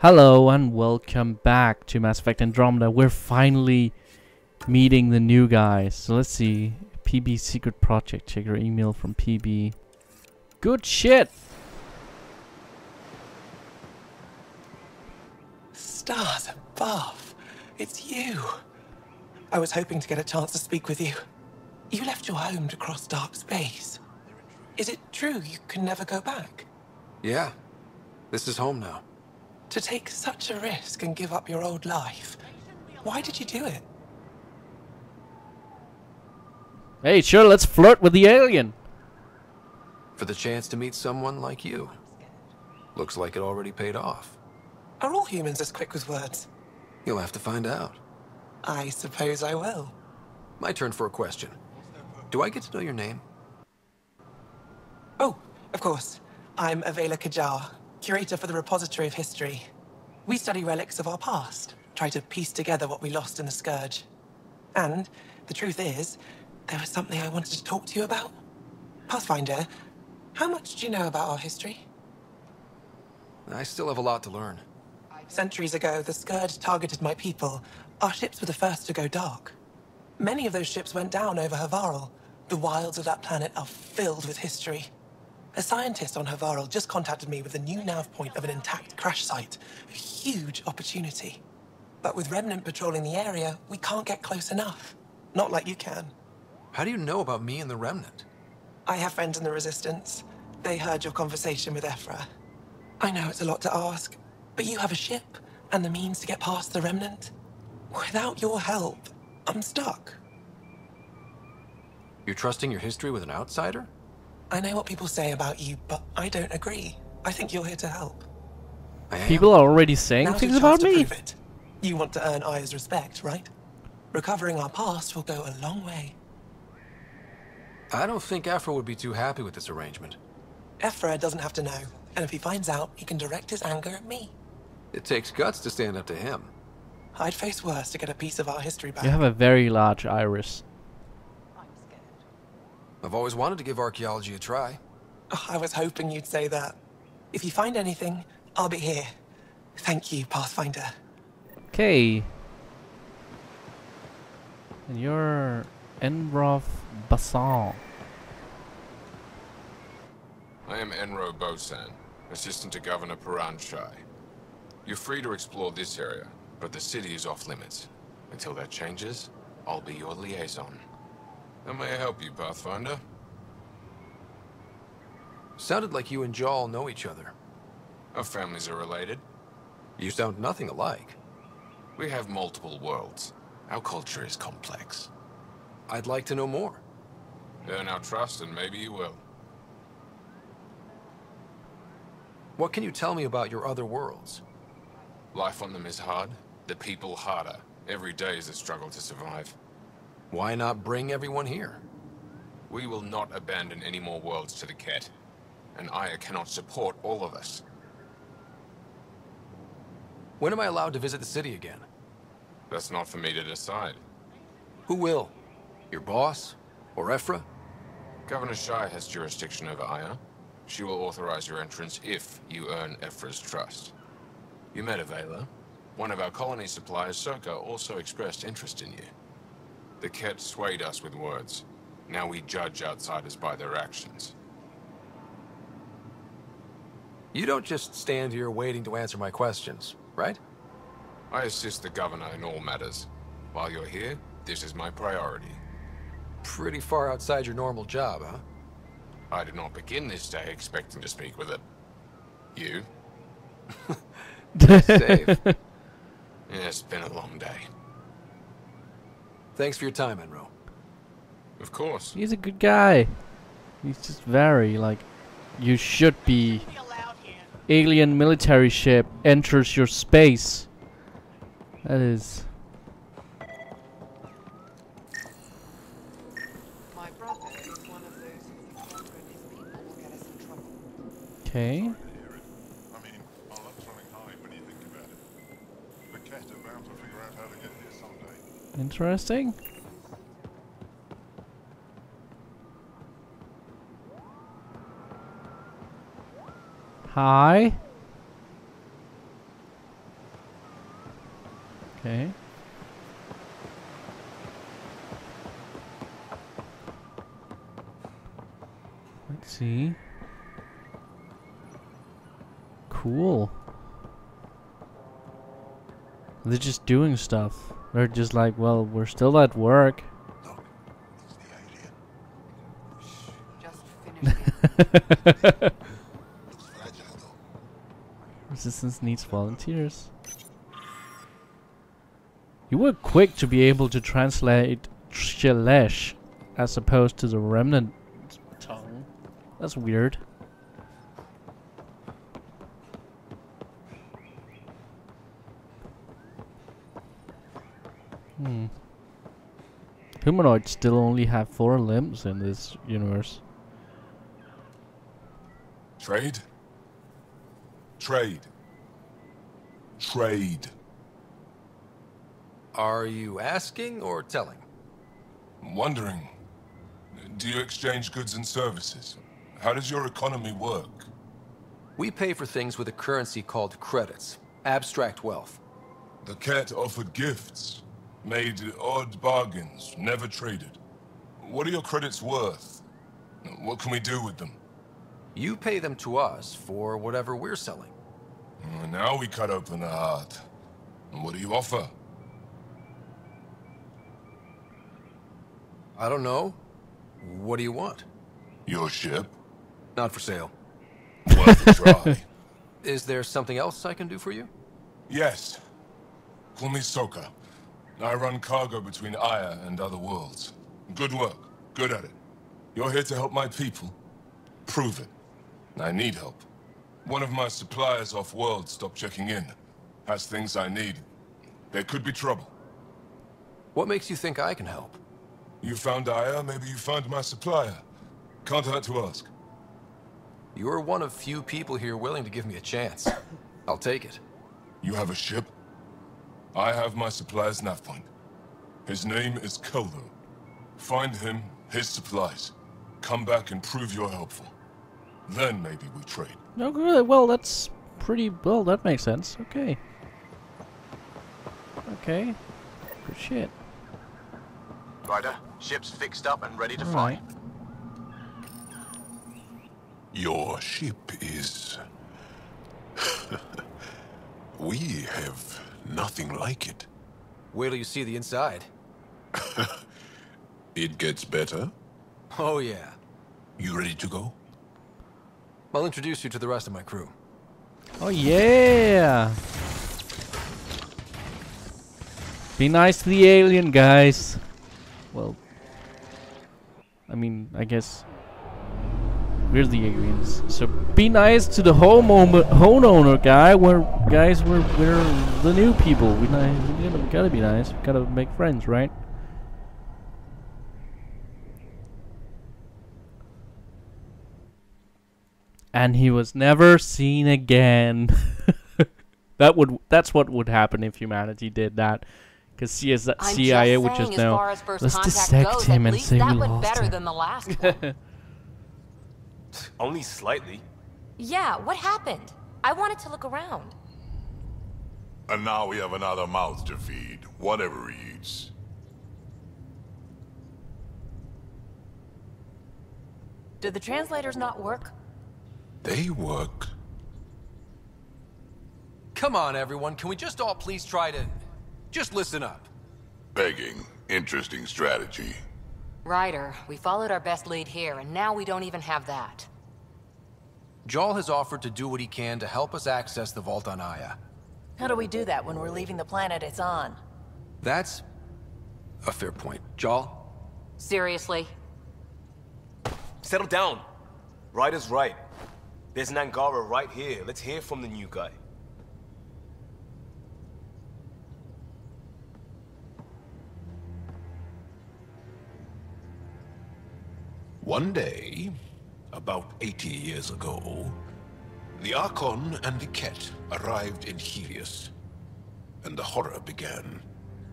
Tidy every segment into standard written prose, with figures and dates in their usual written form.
Hello and welcome back to Mass Effect Andromeda. We're finally meeting the new guys. So let's see. PB secret project. Check your email from PB. Good shit! Stars above. It's you. I was hoping to get a chance to speak with you. You left your home to cross dark space. Is it true you can never go back? Yeah. This is home now. To take such a risk and give up your old life, why did you do it? Hey, sure, let's flirt with the alien. For the chance to meet someone like you. Looks like it already paid off. Are all humans as quick with words? You'll have to find out. I suppose I will. My turn for a question. Do I get to know your name? Oh, of course. I'm Avela Kajar, curator for the Repository of History. We study relics of our past, try to piece together what we lost in the Scourge. And the truth is, there was something I wanted to talk to you about. Pathfinder, how much do you know about our history? I still have a lot to learn. Centuries ago, the Scourge targeted my people. Our ships were the first to go dark. Many of those ships went down over Havarl. The wilds of that planet are filled with history. A scientist on Havarl just contacted me with a new nav point of an intact crash site. A huge opportunity. But with Remnant patrolling the area, we can't get close enough. Not like you can. How do you know about me and the Remnant? I have friends in the Resistance. They heard your conversation with Ephra. I know it's a lot to ask, but you have a ship and the means to get past the Remnant. Without your help, I'm stuck. You're trusting your history with an outsider? I know what people say about you, but I don't agree. I think you're here to help. I am. People are already saying Now's things your chance about to me. prove it. You want to earn Aya's respect, right? Recovering our past will go a long way. I don't think Aphra would be too happy with this arrangement. Ephra doesn't have to know, and if he finds out, he can direct his anger at me. It takes guts to stand up to him. I'd face worse to get a piece of our history back. You have a very large iris. I've always wanted to give archaeology a try. Oh, I was hoping you'd say that. If you find anything, I'll be here. Thank you, Pathfinder. Okay. And you're Enroth Bassan. I am Enro Bosan, assistant to Governor Paran Shai. You're free to explore this area, but the city is off limits. Until that changes, I'll be your liaison. How may I help you, Pathfinder? Sounded like you and Jal know each other. Our families are related. You sound nothing alike. We have multiple worlds. Our culture is complex. I'd like to know more. Earn our trust and maybe you will. What can you tell me about your other worlds? Life on them is hard, the people harder. Every day is a struggle to survive. Why not bring everyone here? We will not abandon any more worlds to the Ket. And Aya cannot support all of us. When am I allowed to visit the city again? That's not for me to decide. Who will? Your boss? Or Ephra? Governor Shai has jurisdiction over Aya. She will authorize your entrance if you earn Ephra's trust. You met Avela. One of our colony suppliers, Soka, also expressed interest in you. The Ket swayed us with words. Now we judge outsiders by their actions. You don't just stand here waiting to answer my questions, right? I assist the governor in all matters. While you're here, this is my priority. Pretty far outside your normal job, huh? I did not begin this day expecting to speak with it. You? Save. Yeah, it's been a long day. Thanks for your time, Enro. Of course. He's a good guy. He's just very, like, you should be. Alien military ship enters your space. That is. My brother is one of those who think plundering his people will get us in trouble. Okay. I mean, our luck's running high when you think about it. The Ket are bound to figure out how to get here someday. Interesting. Hi. Okay. Let's see. Cool. They're just doing stuff. They're just like, well, we're still at work. Look, it's the alien. Just finished it. Looks fragile though. Resistance needs volunteers. You were quick to be able to translate Shalesh as opposed to the remnant tongue. That's weird. Humanoids still only have 4 limbs in this universe. Trade? Trade. Trade. Are you asking or telling? I'm wondering, do you exchange goods and services? How does your economy work? We pay for things with a currency called credits. Abstract wealth. The cat offered gifts, made odd bargains, never traded. What are your credits worth? What can we do with them? You pay them to us for whatever we're selling. Now we cut open the heart. What do you offer? I don't know. What do you want? Your ship? Not for sale. Worth a try. Is there something else I can do for you? Yes. Call me Soka. I run cargo between Aya and other worlds. Good work. Good at it. You're here to help my people. Prove it. I need help. One of my suppliers off-world stopped checking in. Has things I need. There could be trouble. What makes you think I can help? You found Aya, maybe you found my supplier. Can't hurt to ask. You're one of few people here willing to give me a chance. I'll take it. You have a ship? I have my supplier's nav point. His name is Kolo. Find him, his supplies. Come back and prove you're helpful. Then maybe we trade. Okay, well, that's pretty... Well, that makes sense. Okay. Okay. Good shit. Ryder, ship's fixed up and ready to fly. Alright. Your ship is... We have nothing like it. Wait till you see the inside. It gets better. Oh yeah. You ready to go? I'll introduce you to the rest of my crew. Oh, yeah! Be nice to the alien, guys. Well... I mean, I guess... We're the aliens. So be nice to the homeowner guy. We're the new people. We gotta be nice. We gotta make friends, right? And he was never seen again. That's what would happen if humanity did that. Because CIA would just know. Let's dissect him and say we lost him. Than the last one. Only slightly. Yeah, what happened? I wanted to look around. And now we have another mouth to feed, whatever he eats. Did the translators not work? They work. Come on, everyone. Can we just all please try to... just listen up? Begging. Interesting strategy. Ryder, we followed our best lead here, and now we don't even have that. Jarl has offered to do what he can to help us access the vault on Aya. How do we do that when we're leaving the planet it's on? That's a fair point. Jarl? Seriously? Settle down. Ryder's right. There's an Angara right here. Let's hear from the new guy. One day, about 80 years ago, the Archon and the Ket arrived in Helios, and the horror began.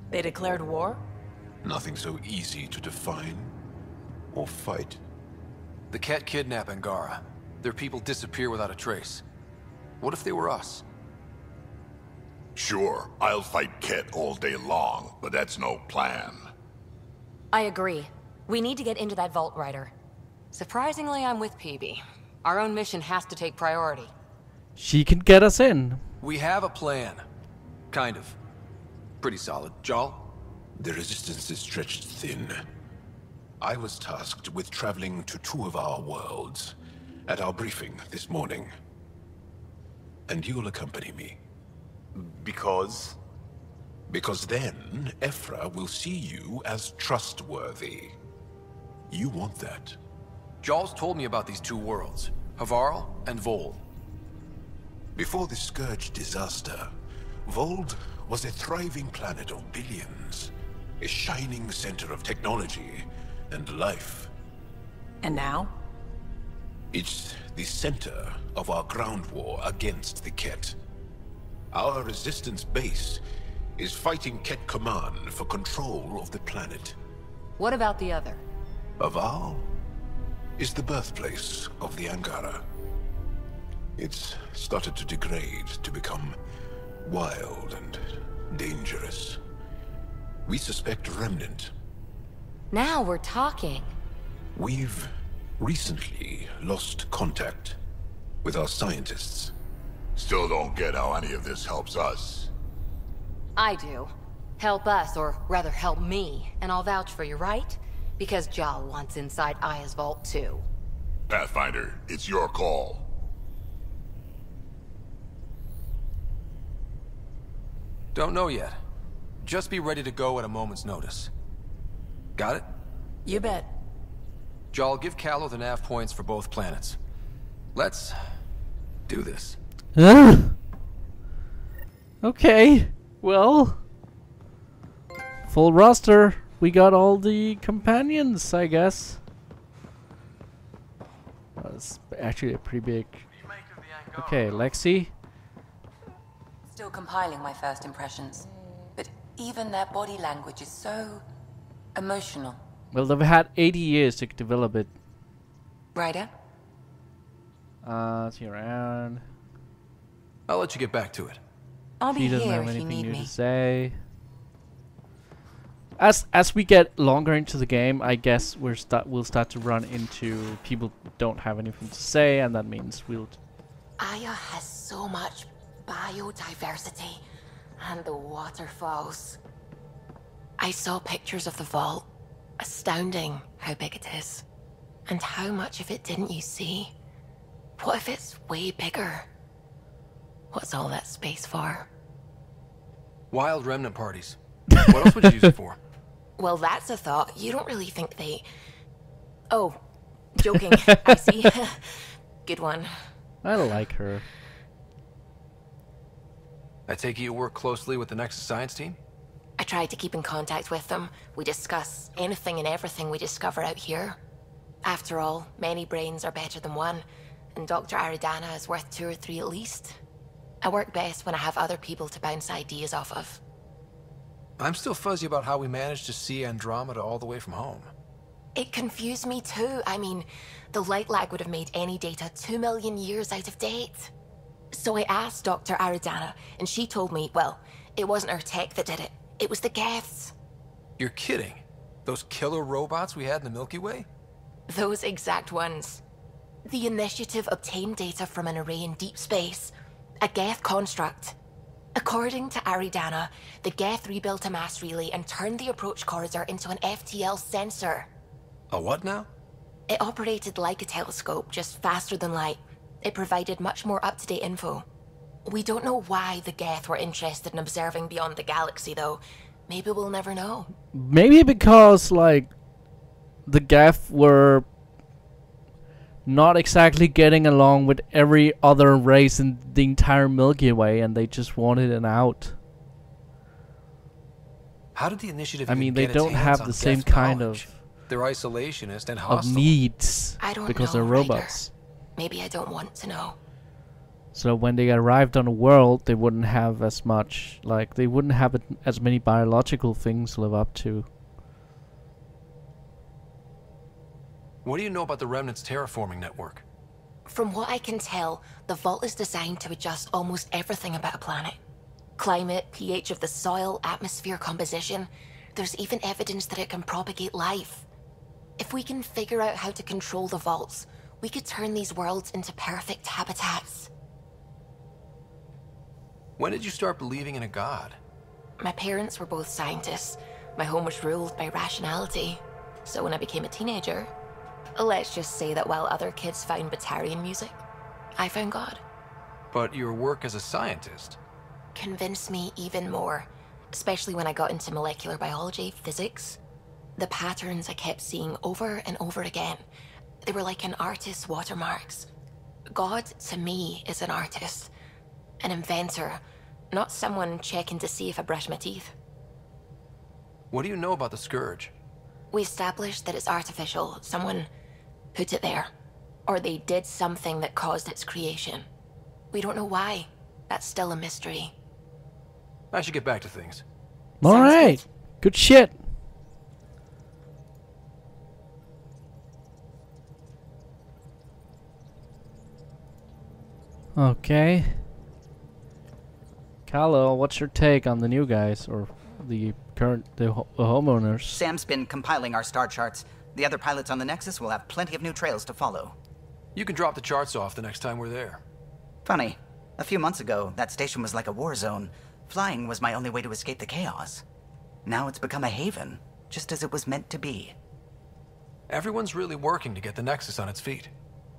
They declared war? Nothing so easy to define or fight. The Ket kidnap Angara. Their people disappear without a trace. What if they were us? Sure, I'll fight Ket all day long, but that's no plan. I agree. We need to get into that vault, Ryder. Surprisingly, I'm with PB. Our own mission has to take priority. She can get us in. We have a plan. Kind of. Pretty solid. Jarl? The resistance is stretched thin. I was tasked with traveling to 2 of our worlds at our briefing this morning. And you'll accompany me. Because? Because then, Ephra will see you as trustworthy. You want that. Jarl's told me about these 2 worlds. Havarl and Vold. Before the Scourge disaster, Vold was a thriving planet of billions. A shining center of technology and life. And now? It's the center of our ground war against the Ket. Our resistance base is fighting Ket Command for control of the planet. What about the other? Aval is the birthplace of the Angara. It's started to degrade, to become wild and dangerous. We suspect Remnant. Now we're talking. We've recently lost contact with our scientists. Still don't get how any of this helps us. I do. Help us, or rather help me, and I'll vouch for you, right? Because Jal wants inside Aya's vault too. Pathfinder, it's your call. Don't know yet. Just be ready to go at a moment's notice. Got it? You bet. Jarl, give Callow the nav points for both planets. Let's do this. Okay, well, full roster. We got all the companions, I guess. That's actually a pretty big. Okay, Lexi. Still compiling my first impressions, but even their body language is so emotional. Well, they've had 80 years to develop it. Ryder? See you around. I'll let you get back to it. I'll be He doesn't here have if you anything need new me. to say. As we get longer into the game, I guess we'll start to run into people who don't have anything to say, and that means we'll. Aya has so much biodiversity, and the waterfalls. I saw pictures of the vault. Astounding how big it is. And how much of it didn't you see? What if it's way bigger? What's all that space for? Wild remnant parties. What else would you use it for? Well, that's a thought. You don't really think they... Oh, joking. I see. Good one. I like her. I take it you work closely with the Nexus Science team? I try to keep in contact with them. We discuss anything and everything we discover out here. After all, many brains are better than one, and Dr. Aridana is worth 2 or 3 at least. I work best when I have other people to bounce ideas off of. I'm still fuzzy about how we managed to see Andromeda all the way from home. It confused me too. I mean, the light lag would have made any data 2 million years out of date. So I asked Dr. Aridana, and she told me, well, it wasn't her tech that did it. It was the Geths. You're kidding. Those killer robots we had in the Milky Way? Those exact ones. The Initiative obtained data from an array in deep space. A Geth construct. According to Aridana, the Geth rebuilt a mass relay and turned the approach corridor into an FTL sensor. A what now? It operated like a telescope, just faster than light. It provided much more up-to-date info. We don't know why the Geth were interested in observing beyond the galaxy, though. Maybe we'll never know. Maybe because, like, the Geth were not exactly getting along with every other race in the entire Milky Way, and they just wanted an out. How did the Initiative I even mean, they get its don't hands have on the same Geth kind knowledge? of They're isolationist and hostile. needs I don't because know, they're Ryder. robots. Maybe I don't want to know. So when they arrived on a world, they wouldn't have as much, like, they wouldn't have as many biological things to live up to. What do you know about the Remnant's terraforming network? From what I can tell, the vault is designed to adjust almost everything about a planet. Climate, pH of the soil, atmosphere composition. There's even evidence that it can propagate life. If we can figure out how to control the vaults, we could turn these worlds into perfect habitats. When did you start believing in a god? My parents were both scientists. My home was ruled by rationality. So when I became a teenager, let's just say that while other kids found Batarian music, I found God. But your work as a scientist? Convinced me even more, especially when I got into molecular biology, physics. The patterns I kept seeing over and over again, they were like an artist's watermarks. God, to me, is an artist, an inventor, not someone checking to see if I brush my teeth. What do you know about the Scourge? We established that it's artificial. Someone put it there. Or they did something that caused its creation. We don't know why. That's still a mystery. I should get back to things. Alright. Good shit. Okay. Carlo, what's your take on the new guys, or the homeowners? Sam's been compiling our star charts. The other pilots on the Nexus will have plenty of new trails to follow. You can drop the charts off the next time we're there. Funny. A few months ago, that station was like a war zone. Flying was my only way to escape the chaos. Now it's become a haven, just as it was meant to be. Everyone's really working to get the Nexus on its feet.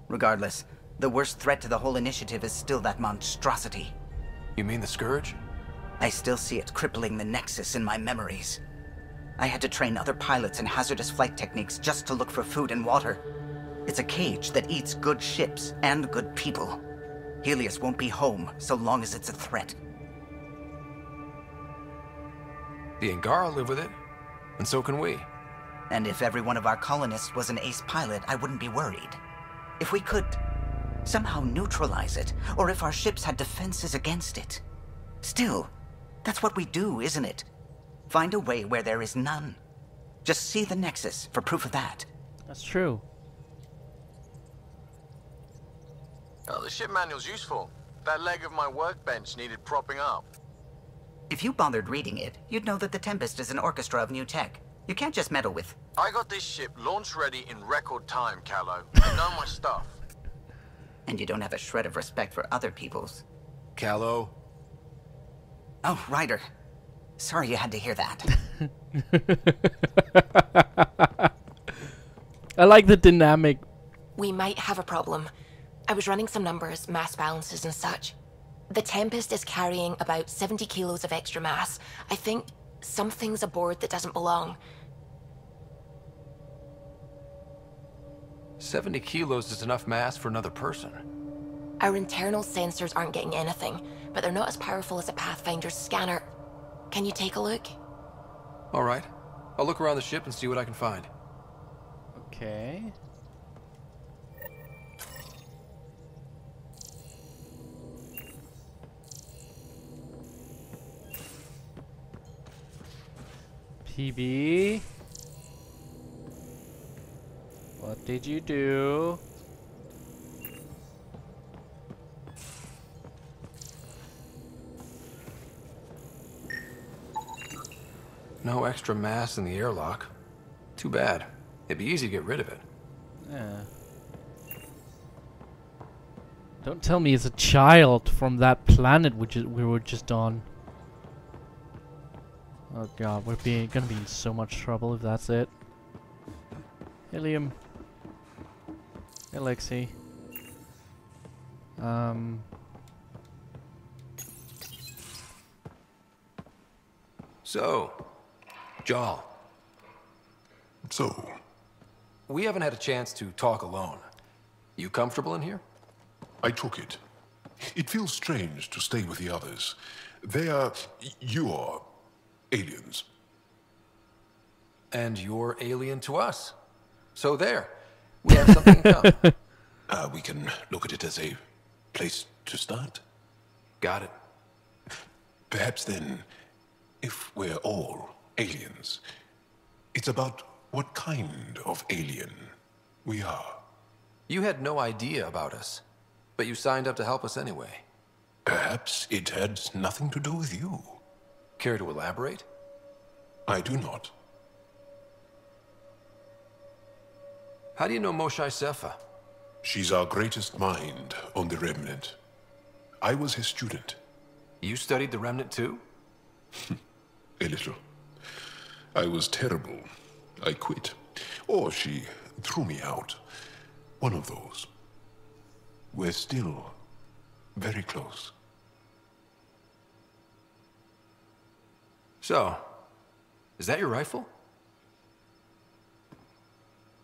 Regardless, the worst threat to the whole initiative is still that monstrosity. You mean the Scourge? I still see it crippling the Nexus in my memories. I had to train other pilots in hazardous flight techniques just to look for food and water. It's a cage that eats good ships and good people. Helios won't be home so long as it's a threat. The Angara live with it, and so can we. And if every one of our colonists was an ace pilot, I wouldn't be worried. If we could somehow neutralize it, or if our ships had defenses against it. Still, that's what we do, isn't it? Find a way where there is none. Just see the Nexus for proof of that. That's true. Oh, the ship manual's useful. That leg of my workbench needed propping up. If you bothered reading it, you'd know that the Tempest is an orchestra of new tech. You can't just meddle with... I got this ship launch ready in record time, Callow. I know my stuff. And you don't have a shred of respect for other people's. Callow. Oh, Ryder. Sorry you had to hear that. I like the dynamic. We might have a problem. I was running some numbers, mass balances and such. The Tempest is carrying about 70 kilos of extra mass. I think something's aboard that doesn't belong. 70 kilos is enough mass for another person. Our internal sensors aren't getting anything, but they're not as powerful as a Pathfinder's scanner. Can you take a look? All right. I'll look around the ship and see what I can find. Okay. PB. What did you do? No extra mass in the airlock. Too bad. It'd be easy to get rid of it. Yeah. Don't tell me it's a child from that planet we were just on. Oh god, we're gonna be in so much trouble if that's it. Hey Liam. Hey Lexi. So, Jarl. So? We haven't had a chance to talk alone. You comfortable in here? I took it. It feels strange to stay with the others. They are... you are... aliens. And you're alien to us. So there. We have something in common. We can look at it as a place to start. Got it. Perhaps then, if we're all aliens, it's about what kind of alien we are. You had no idea about us, but you signed up to help us anyway. Perhaps it had nothing to do with you. Care to elaborate? I do not. How do you know Moshae Sefa? She's our greatest mind on the Remnant. I was his student. You studied the Remnant too? A little. I was terrible. I quit. Or she threw me out. One of those. We're still very close. So, is that your rifle?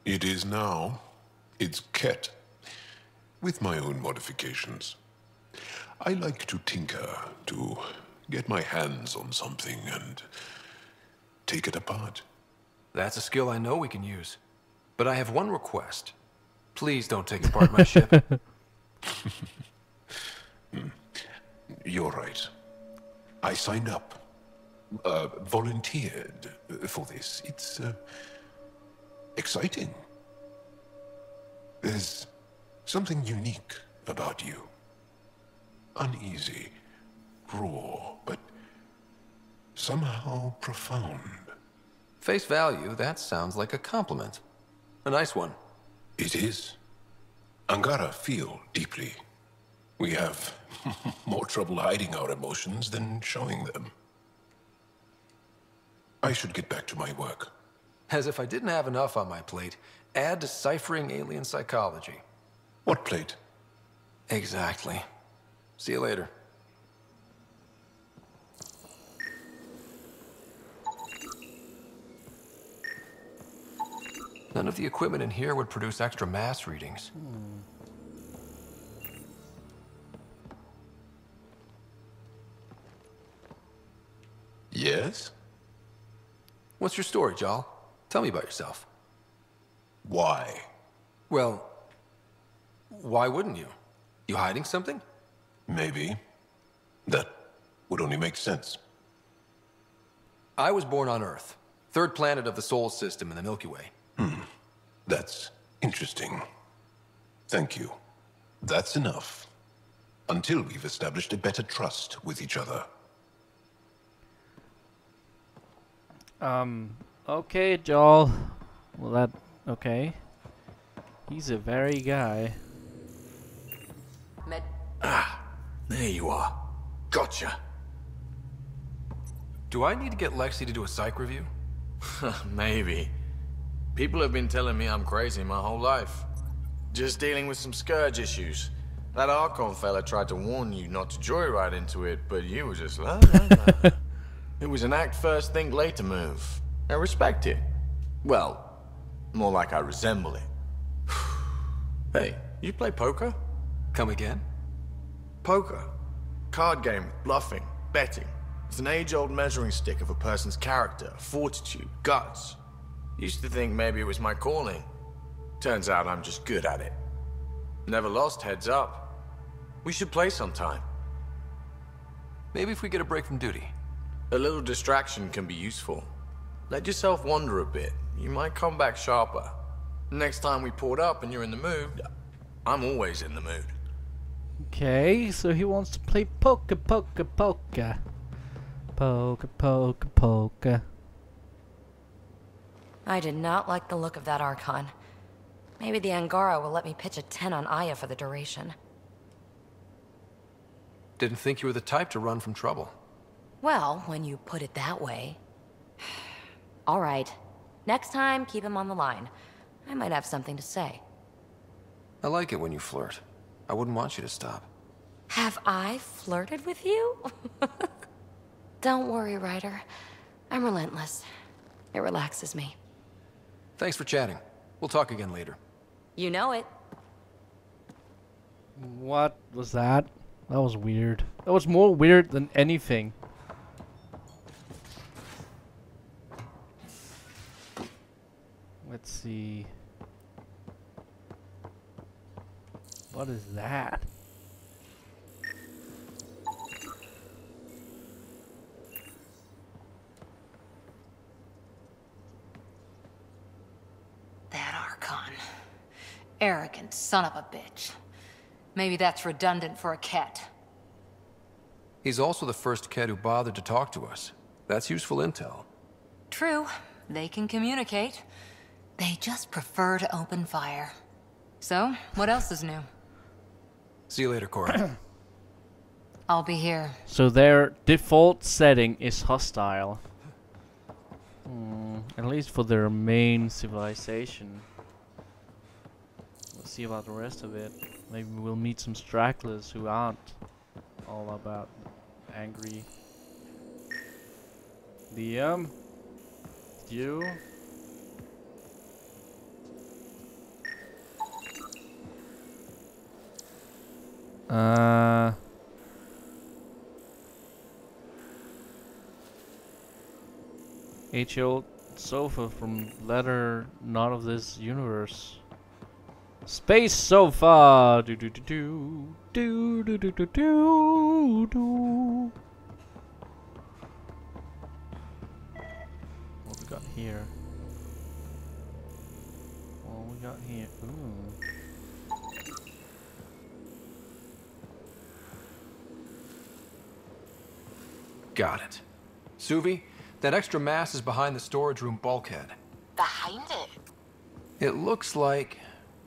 It is now. It's Ket. With my own modifications. I like to tinker, to get my hands on something and take it apart. That's a skill I know we can use. But I have one request. Please don't take apart my ship. You're right. I signed up. Volunteered for this. It's exciting. There's something unique about you. Uneasy, raw, but somehow profound. Face value, that sounds like a compliment. A nice one. It is. Angara feel deeply. We have more trouble hiding our emotions than showing them. I should get back to my work. As if I didn't have enough on my plate, add deciphering alien psychology. What plate? Exactly. See you later. None of the equipment in here would produce extra mass readings. Yes? What's your story, Jal? Tell me about yourself. Why? Well, why wouldn't you? You hiding something? Maybe. That would only make sense. I was born on Earth, third planet of the Sol system in the Milky Way. That's interesting. Thank you. That's enough. Until we've established a better trust with each other. Okay, Joel. Well, okay. He's a very guy. There you are. Gotcha. Do I need to get Lexi to do a psych review? Maybe. People have been telling me I'm crazy my whole life. Just dealing with some scourge issues. That Archon fella tried to warn you not to joyride into it, but you were just la la la. It was an act first, think later move. I respect it. Well, more like I resemble it. Hey, you play poker? Come again? Poker. Card game with bluffing, betting. It's an age-old measuring stick of a person's character, fortitude, guts. Used to think maybe it was my calling. Turns out I'm just good at it. Never lost heads up. We should play sometime. Maybe if we get a break from duty. A little distraction can be useful. Let yourself wander a bit. You might come back sharper. Next time we port up and you're in the mood, I'm always in the mood. Okay, so he wants to play poker. Poker. I did not like the look of that Archon. Maybe the Angara will let me pitch a 10 on Aya for the duration. Didn't think you were the type to run from trouble. Well, when you put it that way. All right. Next time, keep him on the line. I might have something to say. I like it when you flirt. I wouldn't want you to stop. Have I flirted with you? Don't worry, Ryder. I'm relentless. It relaxes me. Thanks for chatting. We'll talk again later. You know it. What was that? That was weird. That was more weird than anything. Let's see. What is that? That Archon. Arrogant son of a bitch. Maybe that's redundant for a cat. He's also the first kid who bothered to talk to us. That's useful intel. True. They can communicate. They just prefer to open fire. So, what else is new? See you later, Cora. I'll be here. So their default setting is hostile. At least for their main civilization. We'll see about the rest of it. Maybe we'll meet some stragglers who aren't all about angry. You? H.O. sofa from letter not of this universe. Space sofa. Do do do do do do do do do. What we got here? What we got here? Ooh. Got it. Suvi, that extra mass is behind the storage room bulkhead. Behind it? It looks like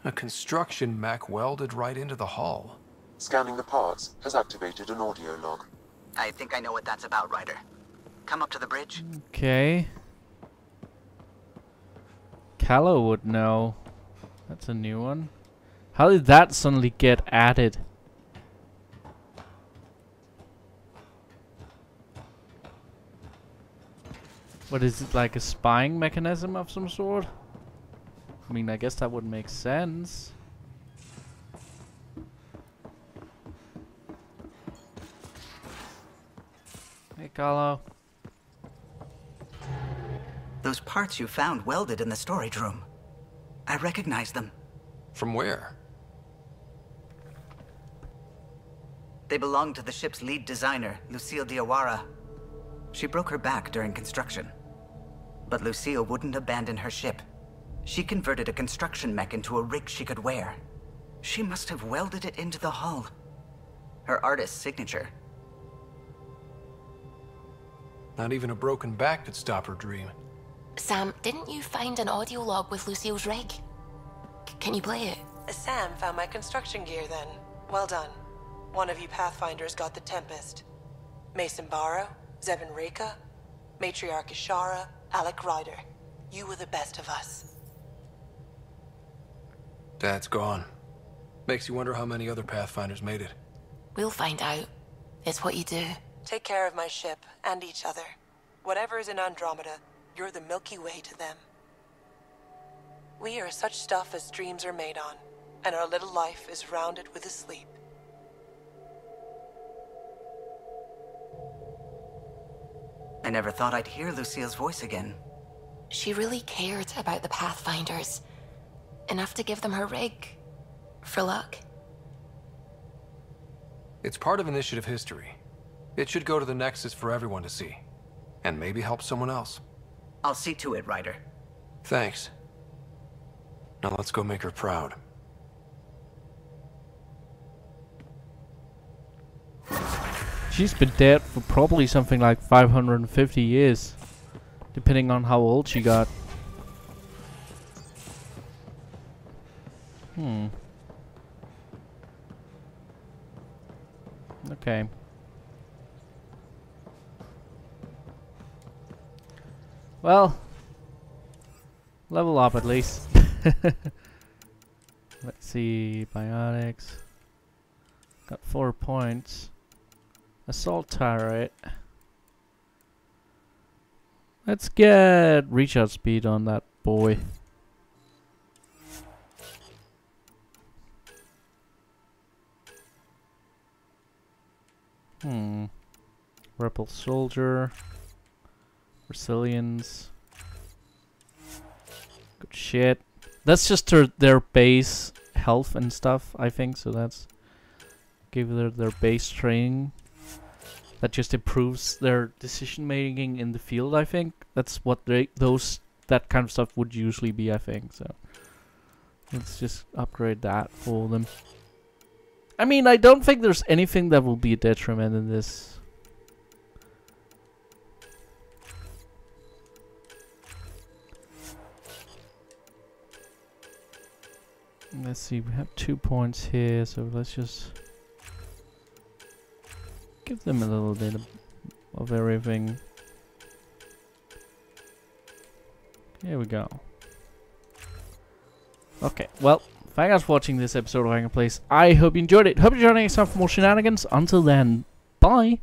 a construction mech welded right into the hull. Scanning the parts has activated an audio log. I think I know what that's about, Ryder. Come up to the bridge. Okay. Callow would know. That's a new one. How did that suddenly get added? What is it, like a spying mechanism of some sort? I mean, I guess that would make sense. Hey, Carlo. Those parts you found welded in the storage room. I recognize them. From where? They belong to the ship's lead designer, Lucille Diawara. She broke her back during construction. But Lucille wouldn't abandon her ship. She converted a construction mech into a rig she could wear. She must have welded it into the hull. Her artist's signature. Not even a broken back could stop her dream. Sam, didn't you find an audio log with Lucille's rig? Can you play it? Sam found my construction gear then. Well done. One of you Pathfinders got the Tempest. Mason Barrow, Zevin Reka, Matriarch Ishara, Alec Ryder. You were the best of us. Dad's gone. Makes you wonder how many other Pathfinders made it. We'll find out. It's what you do. Take care of my ship and each other. Whatever is in Andromeda, you're the Milky Way to them. We are such stuff as dreams are made on, and our little life is rounded with a sleep. I never thought I'd hear Lucille's voice again. She really cared about the Pathfinders. Enough to give them her rig. For luck. It's part of Initiative history. It should go to the Nexus for everyone to see. And maybe help someone else. I'll see to it, Ryder. Thanks. Now let's go make her proud. She's been dead for probably something like 550 years. Depending on how old she got. Okay. Well, level up at least. Let's see, biotics. Got 4 points. Assault turret. Let's get recharge speed on that boy. Rebel soldier. Resilience. Good shit. That's just their base health and stuff, I think. So that's give their base training. That just improves their decision making in the field, I think. That's what that kind of stuff would usually be, I think. So let's just upgrade that for them. I mean, I don't think there's anything that will be a detriment in this Let's see, we have 2 points here, so let's just give them a little bit of everything. Here we go. Okay, well, thank you guys for watching this episode of Hanging Place. I hope you enjoyed it. Hope you join next time for more shenanigans. Until then, bye!